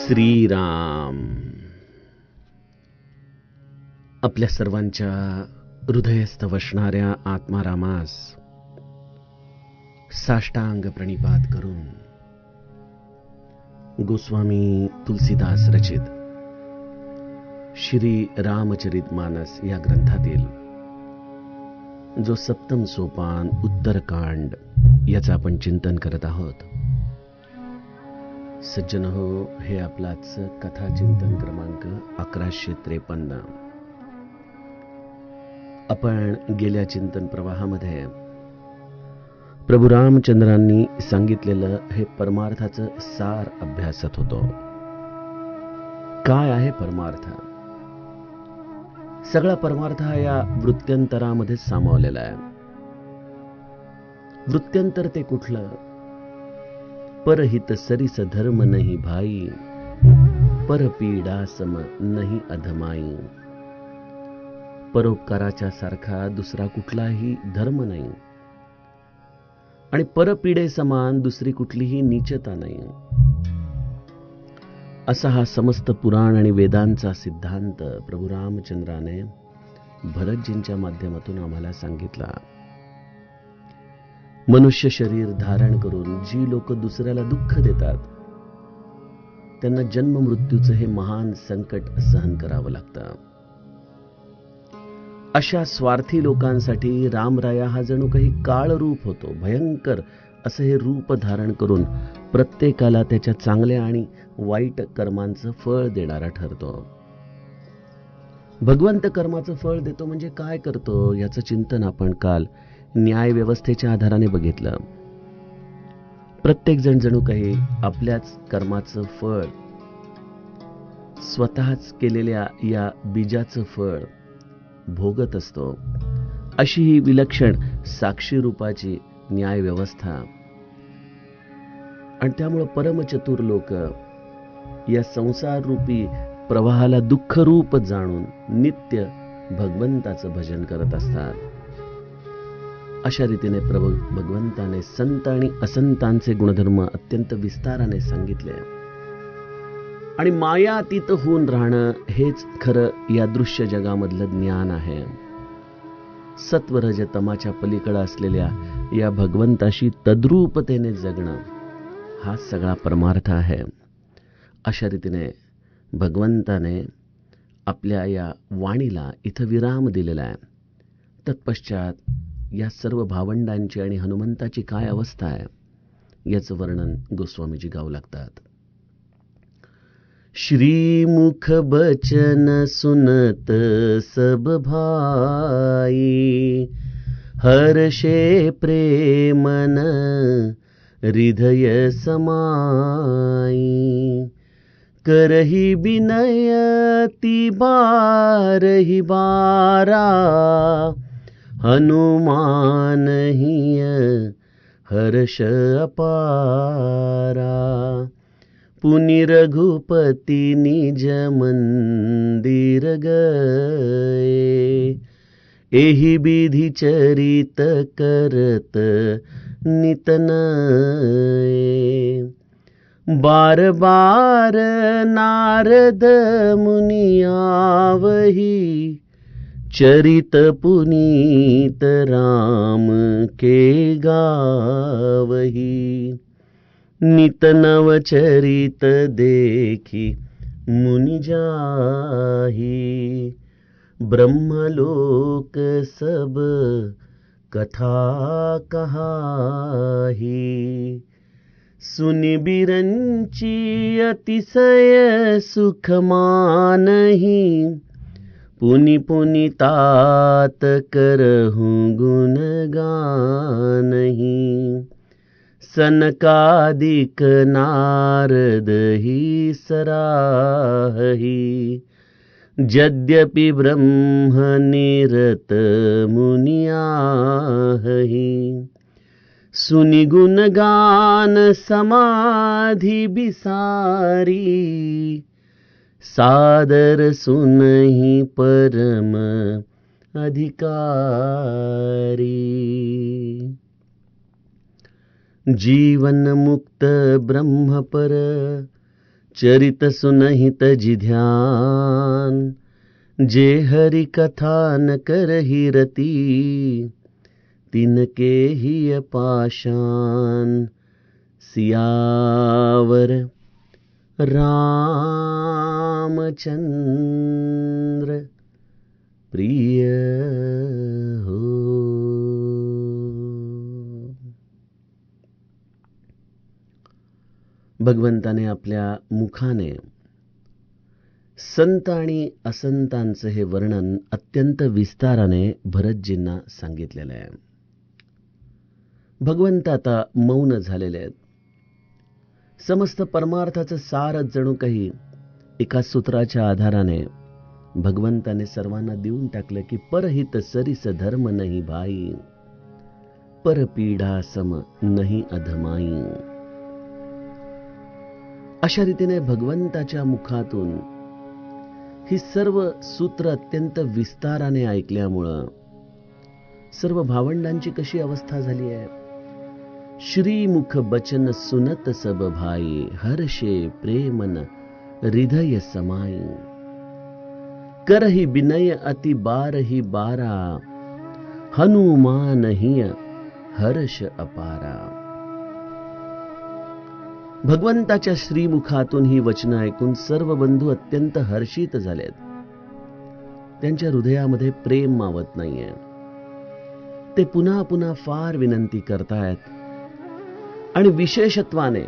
श्रीराम आपल्या सर्वांच्या हृदयस्थ वसणाऱ्या आत्मारामास साष्टांग प्रणिपात करून गोस्वामी तुलसीदास रचित श्री रामचरित मानस या ग्रंथातील जो सप्तम सोपान उत्तरकांड याचं आपण चिंतन करत आहोत. सज्जन हो, हे आपलाच कथा चिंतन क्रमांक 1153. आपण गेल्या चिंतन प्रवाहामध्ये प्रभू रामचंद्रांनी सांगितलेलं हे परमार्थाचं सार अभ्यासत होतो. काय आहे परमार्थ? सगळा परमार्थ हा या वृत्त्यंतरामध्ये सामावलेला आहे. वृत्त्यंतर ते कुठलं? परहित सरिस धर्म नहीं भाई, परपीडा सम नहीं अधमाई. परोपकाराच्या सारखा दुसरा कुठलाही धर्म नाही आणि परपीडे समान दुसरी कुठलीही नीचता नाही. असा हा समस्त पुराण आणि वेदांचा सिद्धांत प्रभू रामचंद्राने भरतजींच्या माध्यमातून आम्हाला सांगितला. मनुष्य शरीर धारण करून जी लोक दुसऱ्याला दुःख देतात त्यांना जन्म मृत्यूचं हे महान संकट सहन करावं लागतं. अशा स्वार्थी लोकांसाठी रामराया हा जणू काही काळ रूप होतो. भयंकर असं हे रूप धारण करून प्रत्येकाला त्याच्या चांगल्या आणि वाईट कर्मांचं फळ देणारा ठरतो. भगवंत कर्माचं फळ देतो म्हणजे काय करतो याचं चिंतन आपण काल न्याय व्यवस्थेच्या आधाराने बघितलं. प्रत्येक जण जणू काही आपल्याच कर्माचं फळ, स्वतःच केलेल्या या बीजाचं फळ भोगत असतो. अशी ही विलक्षण साक्षी रूपाची न्याय व्यवस्था. आणि त्यामुळे परमचतुर लोक या संसार रूपी प्रवाहाला दुःख रूप जाणून नित्य भगवंताचं भजन करत असतात. अशा रीतीने प्रभू भगवंताने संत आणि असंतांचे गुणधर्म अत्यंत विस्ताराने सांगितले. आणि मायातीत होऊन राहणं हेच खरं या दृश्य जगामधलं ज्ञान आहे. सत्वरज तमाच्या पलीकडे असलेल्या या भगवंताशी तद्रूपतेने जगणं हा सगळा परमार्थ आहे. अशा रीतीने भगवंताने आपल्या या वाणीला इथं विराम दिलेला आहे. तत्पश्चात या सर्व भावंडांची आणि हनुमंताची काय अवस्था आहे याचं वर्णन गोस्वामीजी गाऊ लागतात. श्रीमुख बचन सुनत सब भाई, हर्षे प्रेमन हृदय समाई. करही बिनयति बारहि बारा, हनुमान हिय हर्ष अपारा. पुनि रघुपति निज मंदिर गए, एहि विधि चरित करत नित नये. बार बार नारद मुनि आवही, चरित पुनीत राम के गावही. नित नव चरित देखी मुनि जाही, ब्रह्मलोक सब कथा कहाही. सुनि बिरंची अतिशय सुख मानही, पुनि पुनि तात करहूँ गुण गानही. सनकादिक नारद ही सराही, यद्यपि ब्रह्म निरत मुनि आहही. सुनि गुण गान समाधि बिसारी, सादर सुनहि परम अधिकारी. जीवन मुक्त ब्रह्म पर चरित सुनहित जिध्यान, जे हरि कथा न करहि रति, तिनके ही पाषाण। सियावर रामचंद्र प्रिय हो। भगवंताने आपल्या मुखाने संत आणि असंतांचे हे वर्णन अत्यंत विस्ताराने भरतजींना सांगितलेले आहे. भगवंत आता मौन झालेले आहेत. समस्त परमार्थाचं सार जणू काही एका सूत्राच्या आधाराने भगवंताने सर्वांना देऊन टाकलं की परहित सरिस धर्म नाही भाई, परपीडा सम नाही अधमाई. अशा रीतीने भगवंताच्या मुखातून ही सर्व सूत्र अत्यंत विस्ताराने ऐकल्यामुळं सर्व भावंडांची कशी अवस्था झाली आहे. श्रीमुख बचन सुनत सब भाई, हर्षे प्रेमन हृदय समाई. करहि विनय अति बारहि बारा, हनुमान ही हर्ष अपारा. भगवंताच्या श्रीमुखातून ही वचनं ऐकून सर्व बंधू अत्यंत हर्षित झालेत. त्यांच्या हृदयामध्ये प्रेम मावत नाहीये. ते पुन्हा पुन्हा फार विनंती करतायत आणि विशेषत्वाने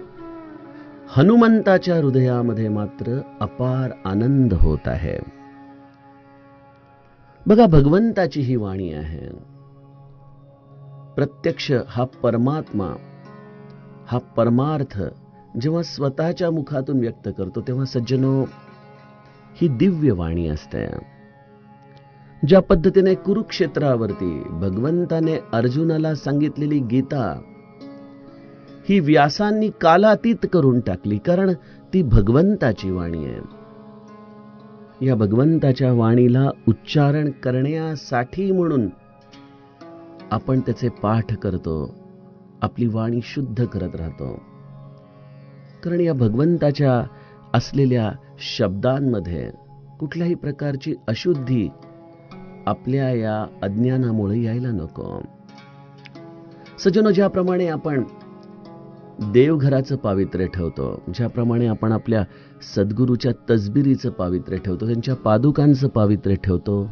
हनुमंताच्या हृदयामध्ये मात्र अपार आनंद होत आहे. बघा, भगवंताची ही वाणी आहे. प्रत्यक्ष हा परमात्मा, हा परमार्थ जेव्हा स्वतःच्या मुखातून व्यक्त करतो तेव्हा सज्जनो ही दिव्य वाणी असते. ज्या पद्धतीने कुरुक्षेत्रावरती भगवंताने अर्जुनाला सांगितलेली गीता ही व्यासांनी कालातीत करून टाकली, कारण ती भगवंताची वाणी आहे. या भगवंताच्या वाणीला उच्चारण करण्यासाठी म्हणून आपण त्याचे पाठ करतो, आपली वाणी शुद्ध करत राहतो. कारण या भगवंताच्या असलेल्या शब्दांमध्ये कुठल्याही प्रकारची अशुद्धी आपल्या या अज्ञानामुळे यायला नको. सज्जनो, ज्याप्रमाणे आपण देवघराचं पावित्र्य ठेवतो, ज्याप्रमाणे आपण आपल्या सद्गुरूच्या तसबिरीचं पावित्र्य ठेवतो, त्यांच्या पादुकांचं पावित्र्य ठेवतो,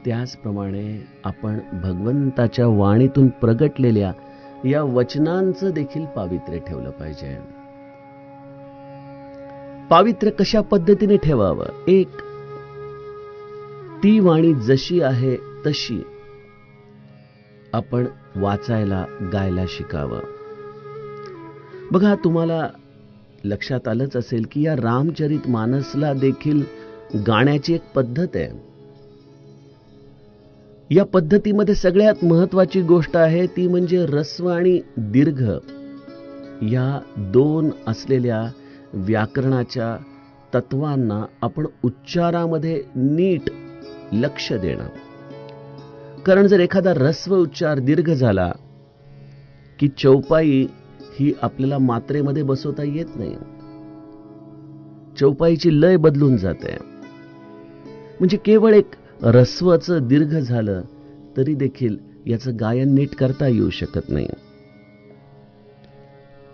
त्याचप्रमाणे आपण भगवंताच्या वाणीतून प्रगटलेल्या या वचनांचं देखील पावित्र्य ठेवलं पाहिजे. पावित्र्य कशा पद्धतीने ठेवावं? एक, ती वाणी जशी आहे तशी आपण वाचायला, गायला शिकावं. बघा, तुम्हाला लक्षात आलंच असेल की या रामचरित मानसला देखील गाण्याची एक पद्धत आहे. या पद्धतीमध्ये सगळ्यात महत्वाची गोष्ट आहे ती म्हणजे ऱ्हस्व आणि दीर्घ या दोन असलेल्या व्याकरणाच्या तत्वांना आपण उच्चारामध्ये नीट लक्ष देणं. कारण जर एखादा ऱ्हस्व उच्चार दीर्घ झाला की चौपाई ही आपल्याला मात्रेमध्ये बसवता येत नाही. चौपाईची लय बदलून जाते. म्हणजे केवळ एक ऱ्हस्वचं दीर्घ झालं तरी देखील याचं गायन नीट करता येऊ शकत नाही.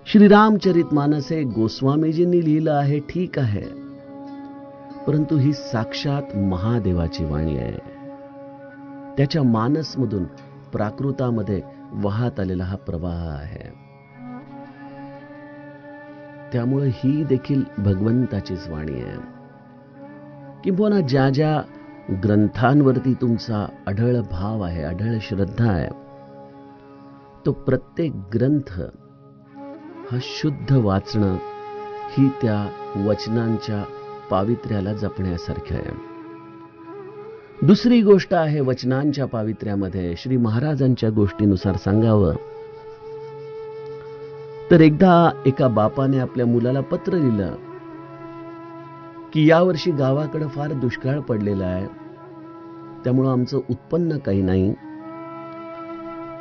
श्रीरामचरित मानस हे गोस्वामीजींनी लिहिलं आहे, ठीक आहे, परंतु ही साक्षात महादेवाची वाणी आहे. त्याच्या मानसमधून प्राकृतामध्ये वाहत आलेला हा प्रवाह आहे. त्यामुळे ही देखील भगवंताचीच वाणी आहे. किंबहुना ज्या ज्या ग्रंथांवरती तुमचा अढळ भाव आहे, अढळ श्रद्धा आहे, तो प्रत्येक ग्रंथ हा शुद्ध वाचणं ही त्या वचनांच्या पावित्र्याला जपण्यासारखं आहे. दुसरी गोष्ट आहे, वचनांच्या पावित्र्यामध्ये श्री महाराजांच्या गोष्टीनुसार सांगावं तर एकदा एका बापाने आपल्या मुलाला पत्र लिहिलं की यावर्षी गावाकडे फार दुष्काळ पडलेला आहे, त्यामुळे आमचं उत्पन्न काही नाही,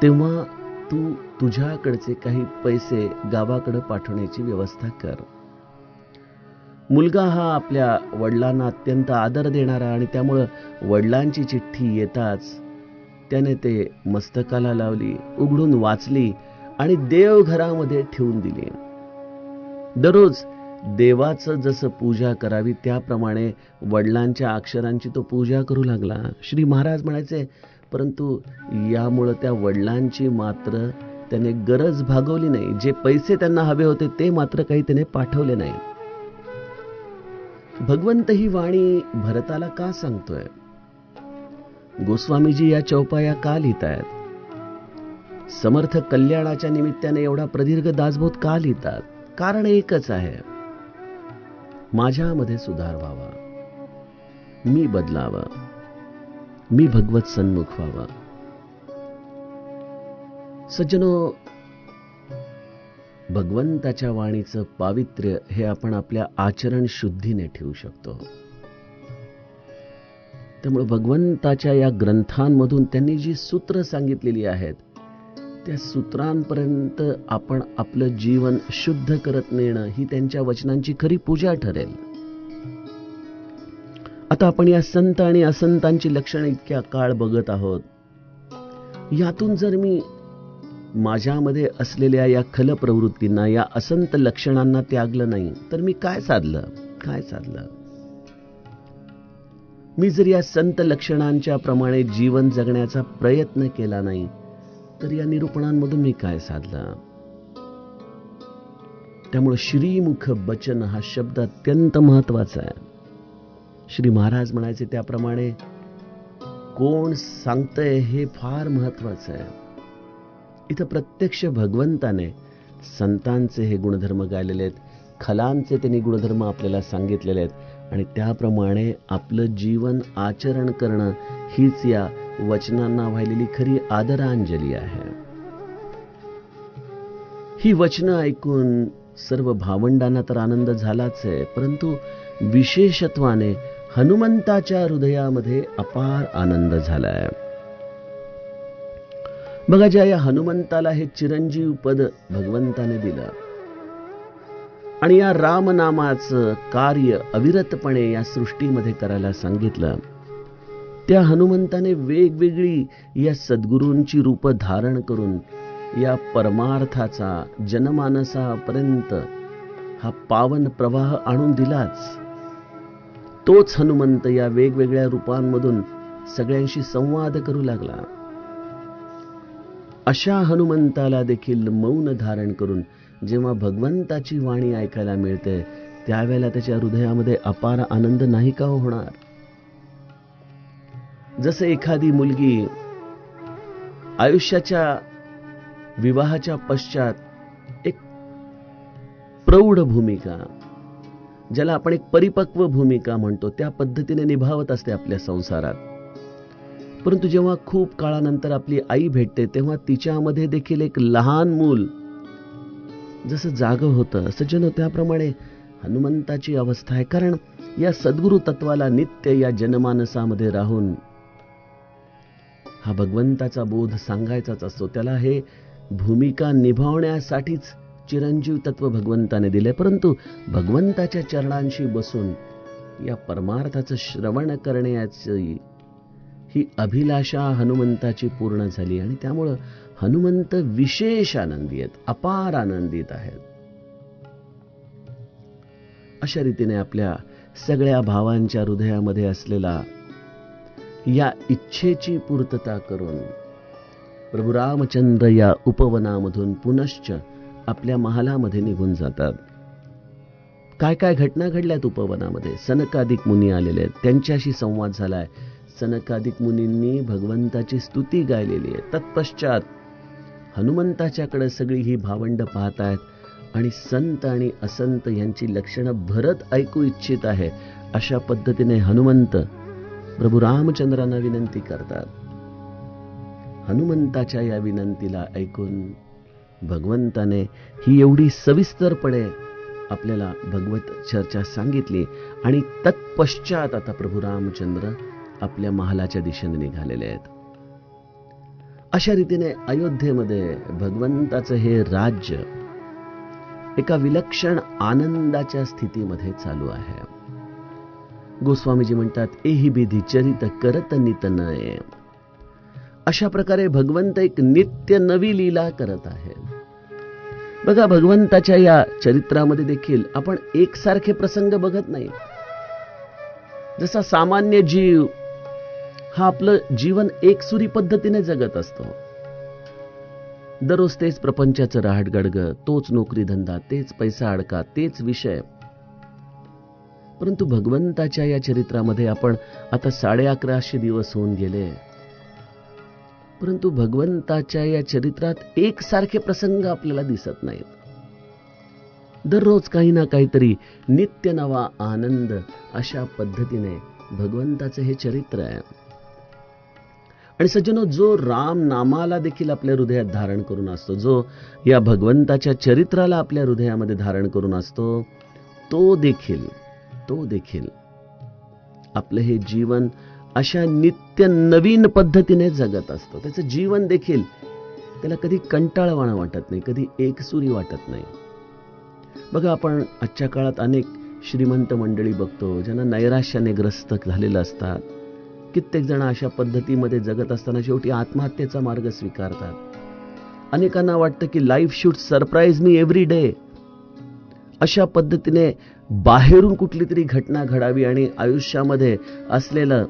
तेव्हा तू तुझ्याकडचे काही पैसे गावाकडे पाठवण्याची व्यवस्था कर. मुलगा हा आपल्या वडिलांना अत्यंत आदर देणारा आणि त्यामुळं वडिलांची चिठ्ठी येताच त्याने ते मस्तकाला लावली, उघडून वाचली आणि देवघरामध्ये ठेवून दिली. दररोज देवाचं जसं पूजा करावी त्याप्रमाणे वडिलांच्या अक्षरांची तो पूजा करू लागला. श्री महाराज म्हणायचे, परंतु यामुळे त्या वडिलांची मात्र त्याने गरज भागवली नाही. जे पैसे त्यांना हवे होते ते मात्र काही त्याने पाठवले नाही. भगवंत ही वाणी भरताला का सांगतोय? गोस्वामीजी या चौपाया का लिहितायत? समर्थ कल्याणाच्या निमित्ताने एवढा प्रदीर्घ दासबोध का लिहितात? कारण एकच आहे, माझ्यामध्ये सुधार व्हावा, मी बदलावं, मी भगवत सन्मुख व्हावं. सज्जनो, भगवंताच्या वाणीचं पावित्र्य हे आपण आपल्या आचरण शुद्धीने ठेवू शकतो. त्यामुळे भगवंताच्या या ग्रंथांमधून त्यांनी जी सूत्र सांगितलेली आहेत त्या सूत्रांपर्यंत आपण आपलं जीवन शुद्ध करत नेणं ही त्यांच्या वचनांची खरी पूजा ठरेल. आता आपण या संत आणि असंतांची लक्षणं इतक्या काळ बघत आहोत. यातून जर मी माझ्यामध्ये असलेल्या या खल प्रवृत्तींना, या असंत लक्षणांना त्यागलं नाही तर मी काय साधलं? मी जर या संत लक्षणांच्या प्रमाणे जीवन जगण्याचा प्रयत्न केला नाही तर या निरूपणांमधून मी काय साधलं? त्यामुळे श्रीमुख बचन हा शब्द अत्यंत महत्वाचा आहे. श्री महाराज म्हणायचे त्याप्रमाणे कोण सांगतंय हे फार महत्वाचं आहे. इथं प्रत्यक्ष भगवंताने संतांचे हे गुणधर्म गायलेले आहेत, खलांचे त्यांनी गुणधर्म आपल्याला सांगितलेले आहेत आणि त्याप्रमाणे आपलं जीवन आचरण करणं हीच या वचनांना वाहिलेली खरी आदरांजली आहे. ही वचनं ऐकून सर्व भावंडांना तर आनंद झालाच आहे, परंतु विशेषत्वाने हनुमंताच्या हृदयामध्ये अपार आनंद झालाय. बघा, ज्या या हनुमंताला हे चिरंजीव पद भगवंताने दिलं आणि या रामनामाचं कार्य अविरतपणे या सृष्टीमध्ये करायला सांगितलं, त्या हनुमंताने वेगवेगळी या सद्गुरूंची रूप धारण करून या परमार्थाचा जनमानसापर्यंत हा पावन प्रवाह आणून दिलाच. तोच हनुमंत या वेगवेगळ्या रूपांमधून सगळ्यांशी संवाद करू लागला. अशा हनुमंताला देखील मौन धारण करून जेव्हा भगवंताची वाणी ऐकायला मिळते त्यावेळेला त्याच्या हृदयामध्ये अपार आनंद नाही का होणार? जसं एखादी मुलगी आयुष्याच्या विवाहाच्या पश्चात एक प्रौढ भूमिका, ज्याला आपण एक परिपक्व भूमिका म्हणतो, त्या पद्धतीने निभावत असते आपल्या संसारात. परंतु जेव्हा खूप काळानंतर आपली आई भेटते तेव्हा तिच्यामध्ये देखील एक लहान मूल जसं जागं होतं, सज्जनो, त्याप्रमाणे हनुमंताची अवस्था आहे. कारण या सद्गुरु तत्वाला नित्य या जनमानसामध्ये राहून हा भगवंताचा बोध सांगायचाच असतो. त्याला हे भूमिका निभावण्यासाठीच चिरंजीव तत्व भगवंताने दिले. परंतु भगवंताच्या चरणांशी बसून या परमार्थाचं श्रवण करण्याची ही अभिलाषा हनुमंताची पूर्ण झाली आणि त्यामुळं हनुमंत विशेष आनंदी आहेत, अपार आनंदित आहेत. अशा रीतीने आपल्या सगळ्या भावांच्या हृदयामध्ये असलेला या इच्छेची पूर्तता करून प्रभू रामचंद्र या उपवनामधून पुनश्च आपल्या महालामध्ये निघून जातात. काय काय घटना घडल्यात उपवनामध्ये? सनकादिक मुनी आलेले आहेत, त्यांच्याशी संवाद झालाय. सनकादिक मुनींनी भगवंताची स्तुती गायलेली आहे. तत्पश्चात हनुमंताच्याकडे सगळी ही भावंड पाहत आहेत आणि संत आणि असंत यांची लक्षणं भरत ऐकू इच्छित आहे. अशा पद्धतीने हनुमंत प्रभू रामचंद्रांना विनंती करतात. हनुमंताच्या या विनंतीला ऐकून भगवंताने ही एवढी सविस्तरपणे आपल्याला भगवत चर्चा सांगितली आणि तत्पश्चात आता प्रभू रामचंद्र आपल्या महालाच्या दिशेने निघालेले आहेत. अशा रीतीने अयोध्येमध्ये भगवंताचं हे राज्य एका विलक्षण आनंदाच्या स्थितीमध्ये चालू आहे. गोस्वामीजी म्हणतात, एही विधी चरित करत नित नये. अशा प्रकारे भगवंत एक नित्य नवी लीला करत आहे. बघा, भगवंताच्या या चरित्रामध्ये देखील आपण एकसारखे प्रसंग बघत नाही. जसा सामान्य जीव हा आपलं जीवन एकसुरी पद्धतीने जगत असतो. दररोज तेच प्रपंचाचं रहाटगडग, तोच नोकरी धंदा, तेच पैसा अडका, तेच विषय. परंतु भगवंताच्या या चरित्रामध्ये आपण आता 1150 दिवस होऊन गेले, परंतु भगवंताच्या या चरित्रात एकसारखे प्रसंग आपल्याला दिसत नाहीत. दररोज काही ना काहीतरी नित्य नवा आनंद, अशा पद्धतीने भगवंताचे हे चरित्र आहे. आणि सज्जनो, जो राम नामाला देखील आपल्या हृदयात धारण करून असतो, जो या भगवंताच्या चरित्राला आपल्या हृदयामध्ये धारण करून असतो, तो देखील आपले हे जीवन अशा नित्य नवीन पद्धतीने जगत असतो. त्याचं जीवन देखील त्याला कधी कंटाळवाणं वाटत नाही, कधी एकसुरी वाटत नाही. बघा, आपण आजच्या काळात अनेक श्रीमंत मंडळी बघतो ज्यांना नैराश्याने ग्रस्त झालेलं असतात. कित्येक जण अशा पद्धतीमध्ये जगत असताना शेवटी आत्महत्येचा मार्ग स्वीकारतात. अनेकांना वाटतं की life should surprise me every day. अशा पद्धतीने बाहेरून कुठली तरी घटना घडावी आणि आयुष्यामध्ये असलेलं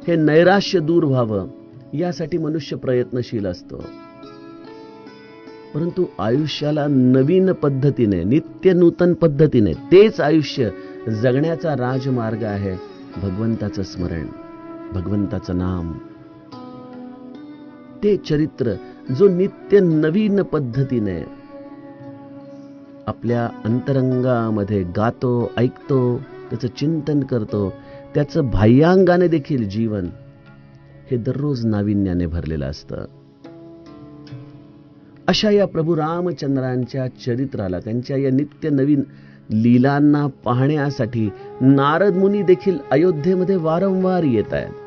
हे नैराश्य दूर व्हावं, यासाठी मनुष्य प्रयत्नशील असतो. परंतु आयुष्याला नवीन पद्धतीने, नित्य नूतन पद्धतीने तेच आयुष्य जगण्याचा राजमार्ग आहे भगवंताचं स्मरण, भगवंताचं नाम. ते चरित्र जो नित्य नवीन पद्धतीने आपल्या अंतरंगामध्ये गातो, ऐकतो, त्याचं चिंतन करतो, त्याचं बाह्यांगाने देखील जीवन हे दररोज नाविन्याने भरलेलं असतं. अशा या प्रभू रामचंद्रांच्या चरित्राला, त्यांच्या या नित्य नवीन लीलांना पाहण्यासाठी नारद मुनी देखील अयोध्येमध्ये वारंवार येत आहेत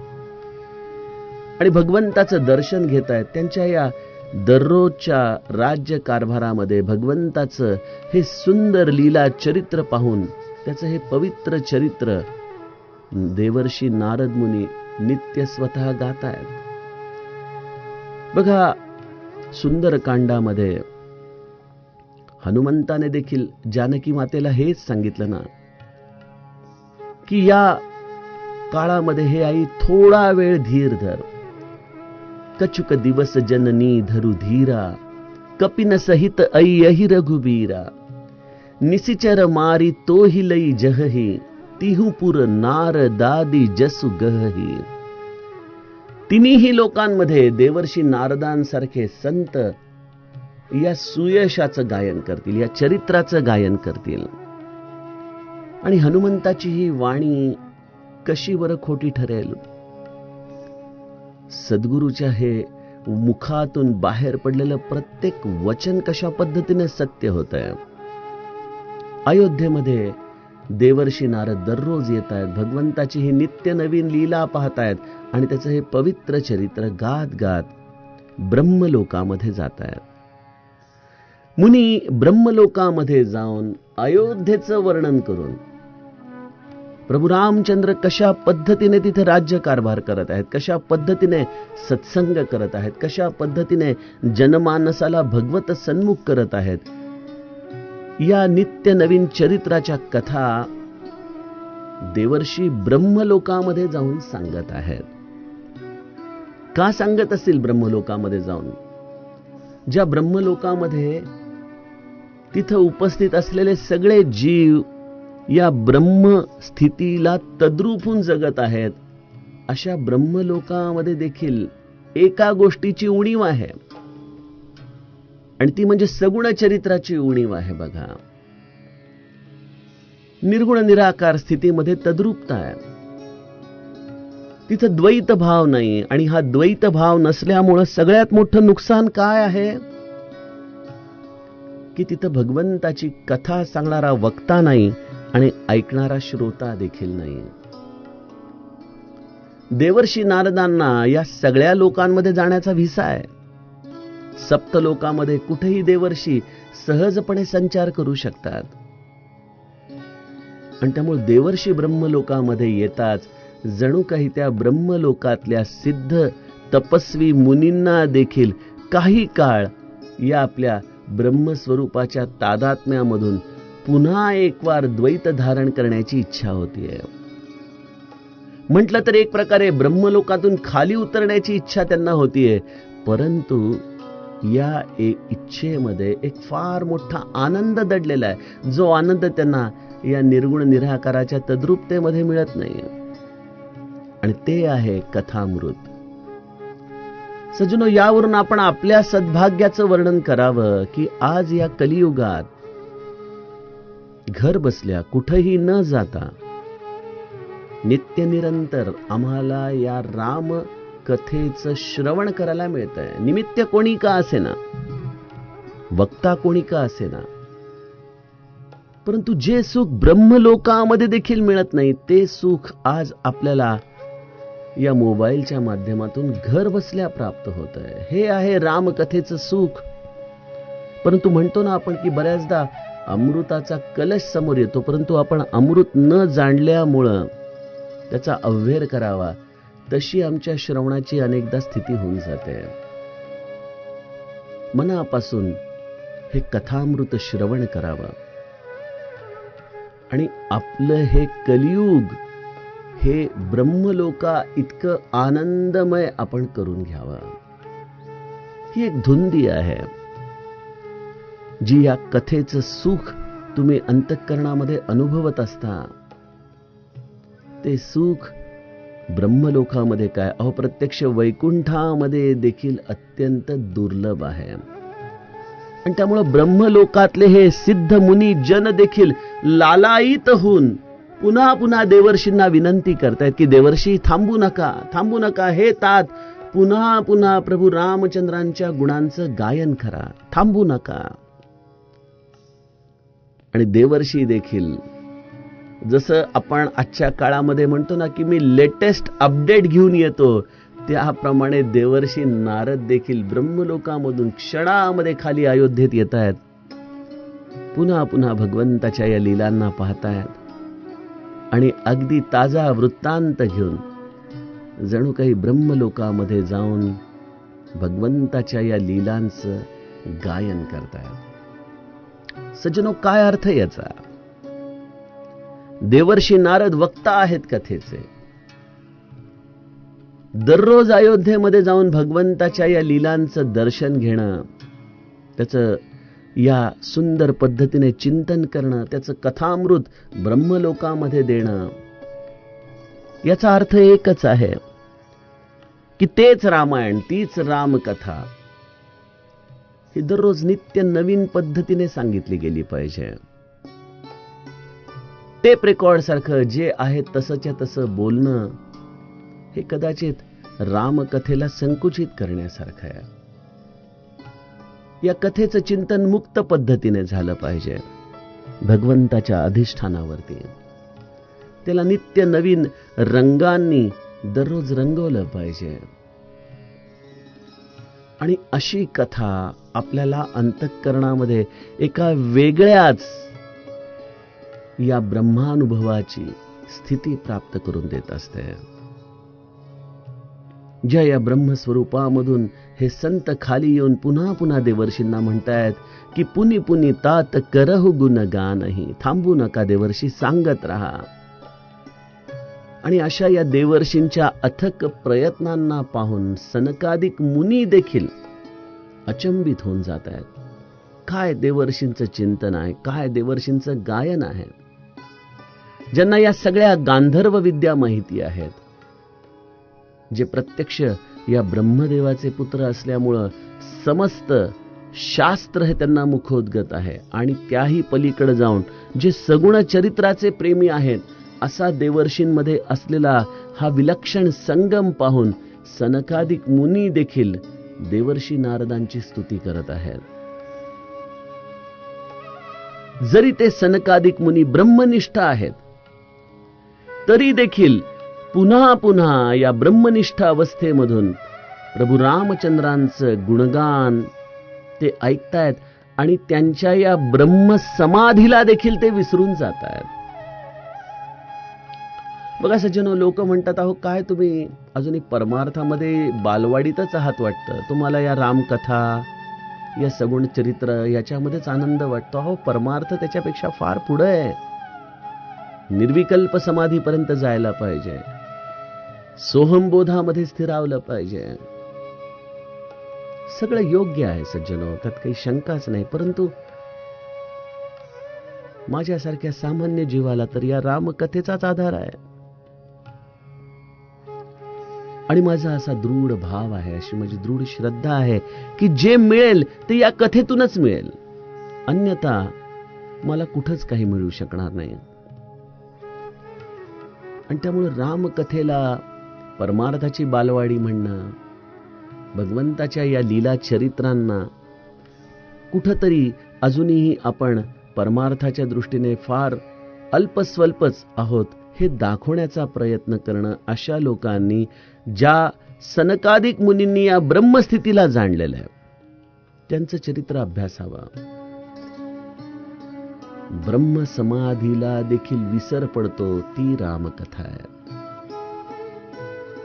आणि भगवंताचं दर्शन घेत आहेत. त्यांच्या या दररोजच्या राज्य कारभारामध्ये भगवंताचं हे सुंदर लीला चरित्र पाहून, त्याचं हे पवित्र चरित्र देवर्षी नारद मुनी नित्य स्वतः गात आहेत. बघा, सुंदरकांडामध्ये हनुमंताने देखील जानकी मातेला हेच सांगितलं ना, की या काळामध्ये हे आई थोडा वेळ धीर धर. कचुक दिवस जननी धरू धीरा, कपिन सहित ऐहि रघुबीरा. निसिचर मारी तोहि लई जहही, तिहुपुर नार दादी जसु गहही. तिन्ही लोकांमध्ये देवर्षी नारदांसारखे संत या सुयशाचं गायन करतील, या चरित्राचं गायन करतील. आणि हनुमंताची ही वाणी कशी बरं खोटी ठरेल? सद्गुरूच्या हे मुखातून बाहेर पडलेलं प्रत्येक वचन कशा पद्धतीने सत्य होत आहे. अयोध्येमध्ये देवर्षी नारद दररोज येत आहेत, भगवंताची ही नित्य नवीन लीला पाहतायत आणि त्याचं हे पवित्र चरित्र गात गात ब्रह्मलोकामध्ये जात आहेत. मुनी ब्रह्मलोकामध्ये जाऊन अयोध्येचं वर्णन करून प्रभू रामचंद्र कशा पद्धतीने तिथे राज्य कारभार करत आहेत, कशा पद्धतीने सत्संग करत आहेत, कशा पद्धतीने जनमानसाला भगवत सन्मुख करत आहेत, या नित्य नवीन चरित्राच्या कथा देवर्षी ब्रह्मलोकामध्ये जाऊन सांगत आहेत. का सांगत असतील ब्रह्मलोकामध्ये जाऊन? ज्या ब्रह्मलोकामध्ये तिथं उपस्थित असलेले सगळे जीव या ब्रह्म स्थितीला तद्रूप होऊन जगत आहेत, अशा ब्रह्मलोकामध्ये देखील एका गोष्टीची उणीव आहे आणि ती म्हणजे सगुण चरित्राची उणीव आहे. बघा, निर्गुण निराकार स्थितीमध्ये तद्रूपता आहे, तिथं द्वैत भाव नाही. आणि हा द्वैत भाव नसल्यामुळे सगळ्यात मोठं नुकसान काय आहे की तिथं भगवंताची कथा सांगणारा वक्ता नाही आणि ऐकणारा श्रोता देखील नाही. देवर्षी नारदांना या सगळ्या लोकांमध्ये जाण्याचा व्हिसा आहे. सप्तलोकामध्ये कुठेही देवर्षी सहजपणे संचार करू शकतात. आणि त्यामुळे देवर्षी ब्रह्मलोकामध्ये येताच जणू काही त्या ब्रह्मलोकातल्या सिद्ध तपस्वी मुनींना देखील काही काळ या आपल्या ब्रह्मस्वरूपाच्या तादात्म्यामधून पुन्हा एक वार द्वैत धारण करण्याची इच्छा होतीये. म्हटलं तर एक प्रकारे ब्रह्मलोकातून खाली उतरण्याची इच्छा त्यांना होतीये. परंतु या इच्छेमध्ये एक फार मोठा आनंद दडलेला आहे, जो आनंद त्यांना या निर्गुण निराकाराच्या तद्रूपतेमध्ये मिळत नाही. आणि ते आहे कथामृत. सज्जनो, यावरून आपण आपल्या सद्भाग्याचं वर्णन करावं की आज या कलियुगात घर बसल्या कुठेही न जाता नित्य निरंतर आम्हाला या राम कथेचं श्रवण करायला मिळतंय. निमित्त कोणी का असेना, वक्ता कोणी का असेना, परंतु जे सुख ब्रह्मलोकामध्ये देखील मिळत नाही ते सुख आज आपल्याला या मोबाईलच्या माध्यमातून घर बसल्या प्राप्त होत आहे. हे आहे रामकथेचं सुख. परंतु म्हणतो ना आपण की बऱ्याचदा अमृताचा कलश समोर येतो, परंतु आपण अमृत न जाणल्यामुळं त्याचा अव्हेर करावा, तशी आमच्या श्रवणाची अनेकदा स्थिती होऊन जाते. मनापासून हे कथामृत श्रवण करावं आणि आपलं हे कलियुग हे ब्रह्मलोका इतकं आनंदमय आपण करून घ्यावं. ही एक धुंदी आहे जी या कथेचं सुख तुम्ही अंतःकरणामध्ये अनुभवत असता. ते सुख ब्रह्मलोकामध्ये काय, अप्रत्यक्ष वैकुंठामध्ये देखील अत्यंत दुर्लभ आहे. आणि त्यामुळे ब्रह्मलोकातले हे सिद्ध मुनी जन देखील लालायित होऊन पुन्हा पुन्हा देवर्षींना विनंती करतायत की देवर्षी थांबू नका, थांबू नका. हे तात पुन्हा पुन्हा प्रभू रामचंद्रांच्या गुणांचं गायन करा, थांबू नका. आणि देवर्षी देखील जसं आपण आजच्या काळामध्ये म्हणतो ना की मी लेटेस्ट अपडेट घेऊन येतो, त्याप्रमाणे देवर्षी नारद देखील ब्रह्मलोकामधून क्षणामध्ये खाली अयोध्येत येत आहेत. पुन्हा पुन्हा भगवंताच्या या लीलांना पाहतायत आणि अगदी ताजा वृत्तांत घेऊन जणू काही ब्रह्मलोकामध्ये जाऊन भगवंताच्या या लीलांचं गायन करतायत. सज्जनो, काय अर्थ याचा? देवर्षी नारद वक्ता आहेत कथेचे. दररोज अयोध्येमध्ये जाऊन भगवंताच्या या लीलांचं दर्शन घेणं, त्याचं या सुंदर पद्धतीने चिंतन करणं, त्याचं कथामृत ब्रह्मलोकामध्ये देणं, याचा अर्थ एकच आहे की तेच रामायण, तीच रामकथा ही दररोज नित्य नवीन पद्धतीने सांगितली गेली पाहिजे. टेप रेकॉर्ड सारखं जे आहे तसंच्या तसं बोलणं हे कदाचित रामकथेला संकुचित करण्यासारखं आहे. या कथेचं चिंतन मुक्त पद्धतीने झालं पाहिजे, भगवंताच्या अधिष्ठानावरती. त्याला नित्य नवीन रंगांनी दररोज रंगवलं पाहिजे. आणि अशी कथा आपल्याला अंतःकरणामध्ये एका वेगळ्याच या ब्रह्मानुभवाची स्थिती प्राप्त करून देत असते. ज्या या ब्रह्मस्वरूपामधून हे संत खाली येऊन पुन्हा पुन्हा देवर्षींना म्हणतायत की पुनी पुनी तात करहु गुणगानही, थांबू नका देवर्षी, सांगत रहा. आणि अशा या देवर्षींच्या अथक प्रयत्नांना पाहून सनकादिक मुनी देखील अचंबित होऊन जात आहेत. काय देवर्षींचं चिंतन आहे, काय देवर्षींचं गायन आहे. ज्यांना या सगळ्या गांधर्व विद्या माहिती आहेत, जे प्रत्यक्ष या ब्रह्मदेवाचे पुत्र असल्यामुळं समस्त शास्त्र हे त्यांना मुखोद्गत आहे. आणि त्याही पलीकडे जाऊन जे सगुण चरित्राचे प्रेमी आहेत, असा देवर्षींमध्ये असलेला हा विलक्षण संगम पाहून सनकादिक मुनी देखील देवर्षी नारदांची स्तुती करत आहेत. जरी ते सनकादिक मुनी ब्रह्मनिष्ठ आहेत, तरी देखील पुन्हा पुन्हा या ब्रह्मनिष्ठ अवस्थेमधून प्रभू रामचंद्रांचं गुणगान ते ऐकतायत आणि त्यांच्या या ब्रह्मसमाधीला देखील ते विसरून जात आहेत. बघा सज्जनो, लोक म्हणतात, अहो काय तुम्ही अजूनही परमार्थामध्ये बालवाडीतच आहात वाटतं, तुम्हाला या रामकथा, या सगुण चरित्र याच्यामध्येच आनंद वाटतो. अहो परमार्थ त्याच्यापेक्षा फार पुढे आहे. निर्विकल्प समाधीपर्यंत जायला पाहिजे, सोहमबोधामध्ये स्थिरावलं पाहिजे. सगळं योग्य आहे सज्जनो, त्यात काही शंकाच नाही. परंतु माझ्यासारख्या सामान्य जीवाला तर या रामकथेचाच आधार आहे. आणि माझा असा दृढ भाव आहे, अशी माझी दृढ श्रद्धा आहे की जे मिळेल ते या कथेतूनच मिळेल, अन्यथा मला कुठंच काही मिळू शकणार नाही. आणि त्यामुळे रामकथेला परमार्थाची बालवाडी म्हणणं, भगवंताच्या या लीला चरित्रांना कुठंतरी अजूनही आपण परमार्थाच्या दृष्टीने फार अल्पस्वल्पच आहोत हे दाखवण्याचा प्रयत्न करणं, अशा लोकांनी, ज्या सनकादिक मुनींनी या ब्रह्मस्थितीला जाणलेलं आहे, त्यांचं चरित्र अभ्यासावा. ब्रह्मसमाधीला देखील विसर पडतो ती रामकथा आहे.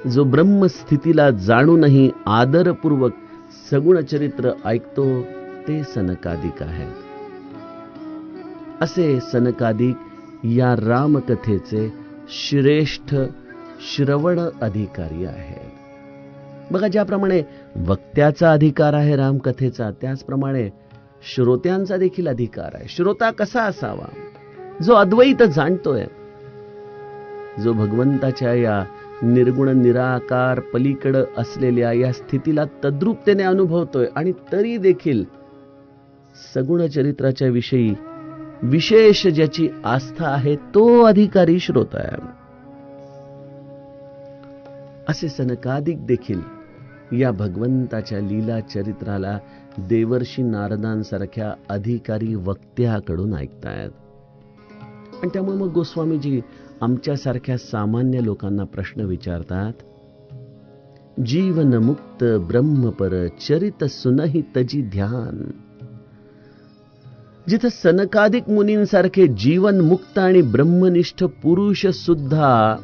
जो ब्रह्मस्थितीला जाणूनही आदरपूर्वक सगुण चरित्र ऐकतो ते सनकादिक आहेत. असे सनकादिक या रामकथेचे श्रेष्ठ श्रवण अधिकारी आहेत. बघा, ज्याप्रमाणे वक्त्याचा अधिकार आहे रामकथेचा, त्याचप्रमाणे श्रोत्यांचा देखील अधिकार आहे. श्रोता कसा असावा? जो अद्वैत जाणतोय, जो भगवंताच्या या निर्गुण निराकार पलीकडे असलेल्या या स्थितीला तद्रूपतेने अनुभवतोय आणि तरी देखील सगुण चरित्राच्या विषयी विशेष ज्याची आस्था आहे तो अधिकारी श्रोता आहे. असे सनकादिक देखील या भगवंताच्या लीला चरित्राला देवर्षी नारदांसारख्या अधिकारी वक्त्याकडून ऐकतायत. आणि त्यामुळे मग गोस्वामीजी आमच्यासारख्या सामान्य लोकांना प्रश्न विचारतात, जीवन मुक्त ब्रह्मपर चरित सुनहि तजी ध्यान. जिथे सनकादिक मुनींसारखे जीवन मुक्त आणि ब्रह्मनिष्ठ पुरुष सुद्धा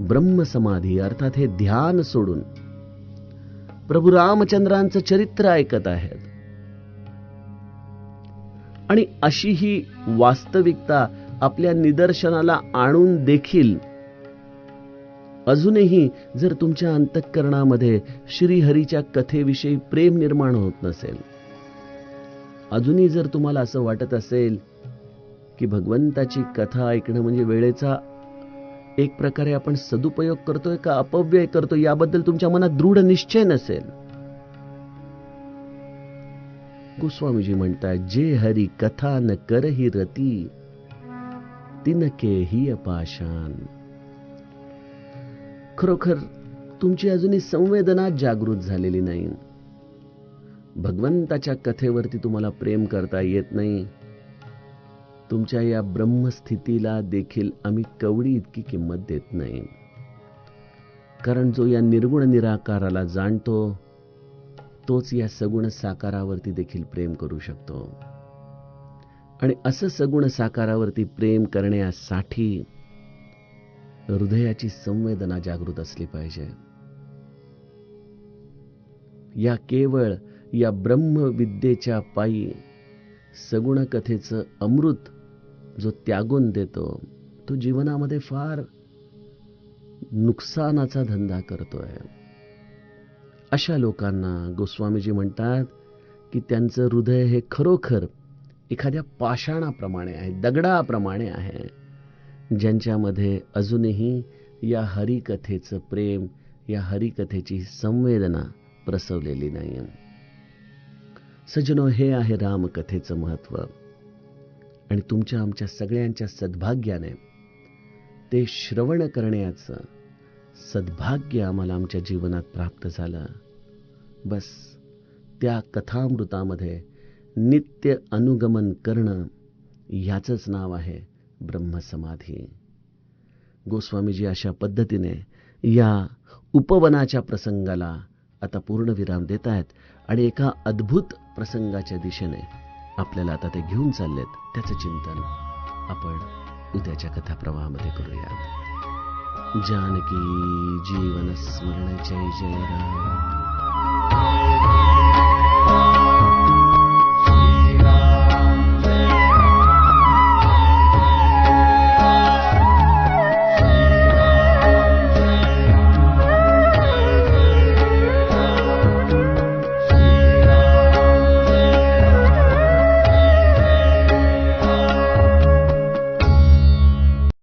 ब्रह्मसमाधी अर्थात हे ध्यान सोडून प्रभू रामचंद्रांचं चरित्र ऐकत आहेत. आणि अशी ही वास्तविकता आपल्या निदर्शनाला आणून देखील अजूनही जर तुमच्या अंतःकरणामध्ये श्रीहरीच्या कथेविषयी प्रेम निर्माण होत नसेल, अजूनही जर तुम्हाला असं वाटत असेल की भगवंताची कथा ऐकणं म्हणजे वेळेचा एक प्रकारे आपण सदुपयोग करतोय का अपव्यय करतोय, याबद्दल तुमच्या मनात दृढ निश्चय नसेल, गोस्वामीजी म्हणतात, जे हरी कथा न करही रती तिनके ही अपाशान. खरोखर तुमची अजूनही संवेदना जागृत झालेली नाही. भगवंताच्या कथेवरती तुम्हाला प्रेम करता येत नाही. तुमच्या या ब्रह्मस्थितीला देखील आम्ही कवडी इतकी किंमत देत नाही. कारण जो या निर्गुण निराकाराला जाणतो तोच या सगुण साकारावरती देखील प्रेम करू शकतो. आणि असं सगुण साकारावरती प्रेम करण्यासाठी हृदयाची संवेदना जागृत असली पाहिजे. या केवळ या ब्रह्मविद्येच्या पायी सगुण कथेचं अमृत जो त्यागून देतो तो जीवनामध्ये फार नुकसानाचा धंदा करतोय. अशा लोकांना गोस्वामीजी म्हणतात की त्यांचं हृदय हे खरोखर एखाद्या पाषाणाप्रमाणे आहे, दगडाप्रमाणे आहे, ज्यांच्यामध्ये अजूनही या हरिकथेचं प्रेम, या हरिकथेची संवेदना प्रसवलेली नाही. सज्जनो, हे आहे रामकथेचं महत्व. आणि तुमच्या आमच्या सगळ्यांच्या सद्भाग्याने ते श्रवण करण्याचं सद्भाग्य आम्हाला आमच्या जीवनात प्राप्त झालं. बस त्या कथामृतामध्ये नित्य अनुगमन करणं याचंच नाव आहे ब्रह्मसमाधी. गोस्वामीजी अशा पद्धतीने या उपवनाच्या प्रसंगाला आता पूर्ण विराम देत आहेत आणि एका अद्भुत प्रसंगाच्या दिशेने आपल्याला आता ते घेऊन चाललेत. त्याचं चिंतन आपण उद्याच्या कथाप्रवाहामध्ये करूया. जानकी जीवन स्मरण जय जय राम.